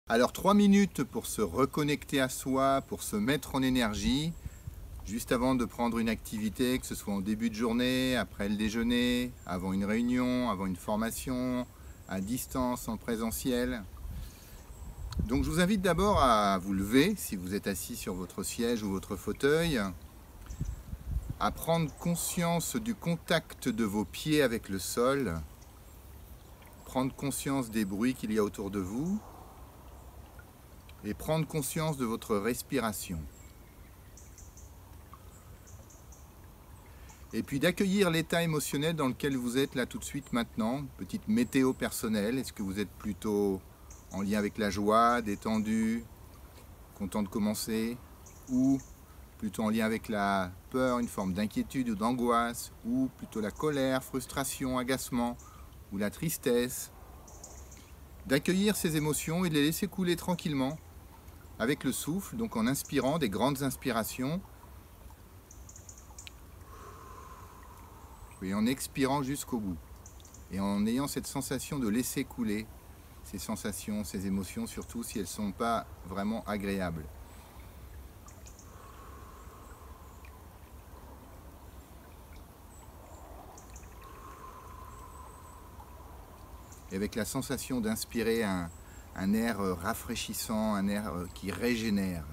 Alors 3 minutes pour se reconnecter à soi, pour se mettre en énergie, juste avant de prendre une activité, que ce soit en début de journée, après le déjeuner, avant une réunion, avant une formation, à distance, en présentiel. Donc je vous invite d'abord à vous lever, si vous êtes assis sur votre siège ou votre fauteuil, à prendre conscience du contact de vos pieds avec le sol, prendre conscience des bruits qu'il y a autour de vous, et prendre conscience de votre respiration. Et puis d'accueillir l'état émotionnel dans lequel vous êtes là tout de suite maintenant. Petite météo personnelle, est-ce que vous êtes plutôt en lien avec la joie, détendu, content de commencer, ou plutôt en lien avec la peur, une forme d'inquiétude ou d'angoisse, ou plutôt la colère, frustration, agacement, ou la tristesse. D'accueillir ces émotions et de les laisser couler tranquillement avec le souffle, donc en inspirant des grandes inspirations et en expirant jusqu'au bout. Et en ayant cette sensation de laisser couler ces sensations, ces émotions, surtout si elles ne sont pas vraiment agréables. Et avec la sensation d'inspirer un air rafraîchissant, un air qui régénère.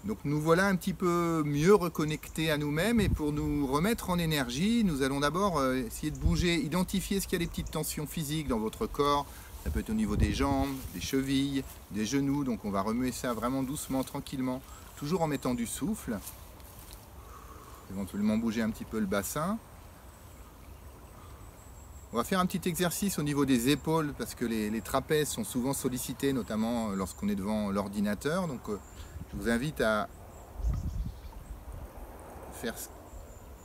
Donc nous voilà un petit peu mieux reconnectés à nous-mêmes, et pour nous remettre en énergie, nous allons d'abord essayer de bouger, identifier ce qu'il y a des petites tensions physiques dans votre corps. Ça peut être au niveau des jambes, des chevilles, des genoux, donc on va remuer ça vraiment doucement, tranquillement, toujours en mettant du souffle. Éventuellement bouger un petit peu le bassin. On va faire un petit exercice au niveau des épaules parce que les trapèzes sont souvent sollicités, notamment lorsqu'on est devant l'ordinateur. Donc je vous invite à faire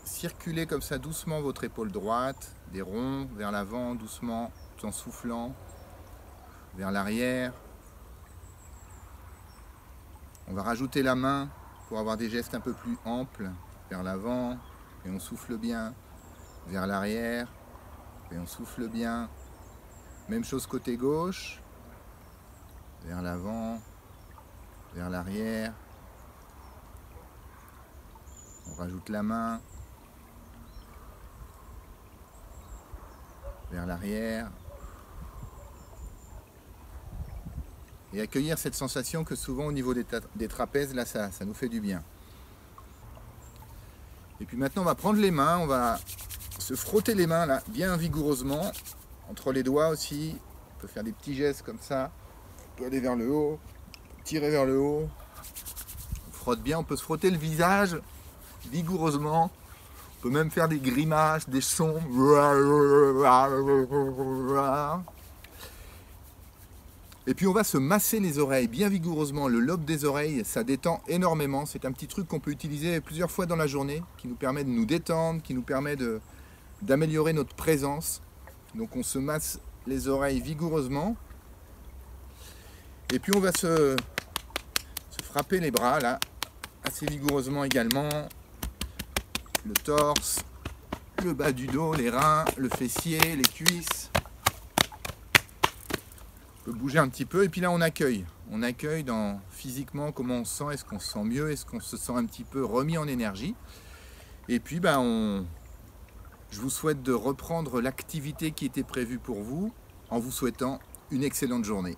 circuler comme ça doucement votre épaule droite, des ronds vers l'avant doucement, tout en soufflant, vers l'arrière. On va rajouter la main pour avoir des gestes un peu plus amples, vers l'avant, et on souffle bien, vers l'arrière, et on souffle bien. Même chose côté gauche, vers l'avant, vers l'arrière. On rajoute la main, vers l'arrière. Et accueillir cette sensation que souvent au niveau des trapèzes, là ça nous fait du bien. Et puis maintenant on va prendre les mains, on va se frotter les mains là, bien vigoureusement, entre les doigts aussi. On peut faire des petits gestes comme ça, on peut aller vers le haut, tirer vers le haut. On frotte bien, on peut se frotter le visage vigoureusement. On peut même faire des grimaces, des sons. Et puis on va se masser les oreilles bien vigoureusement. Le lobe des oreilles, ça détend énormément. C'est un petit truc qu'on peut utiliser plusieurs fois dans la journée, qui nous permet de nous détendre, qui nous permet d'améliorer notre présence. Donc on se masse les oreilles vigoureusement. Et puis on va se frapper les bras là, assez vigoureusement également. Le torse, le bas du dos, les reins, le fessier, les cuisses. On peut bouger un petit peu, et puis là on accueille dans physiquement comment on se sent. Est-ce qu'on se sent mieux, est-ce qu'on se sent un petit peu remis en énergie. Et puis je vous souhaite de reprendre l'activité qui était prévue pour vous, en vous souhaitant une excellente journée.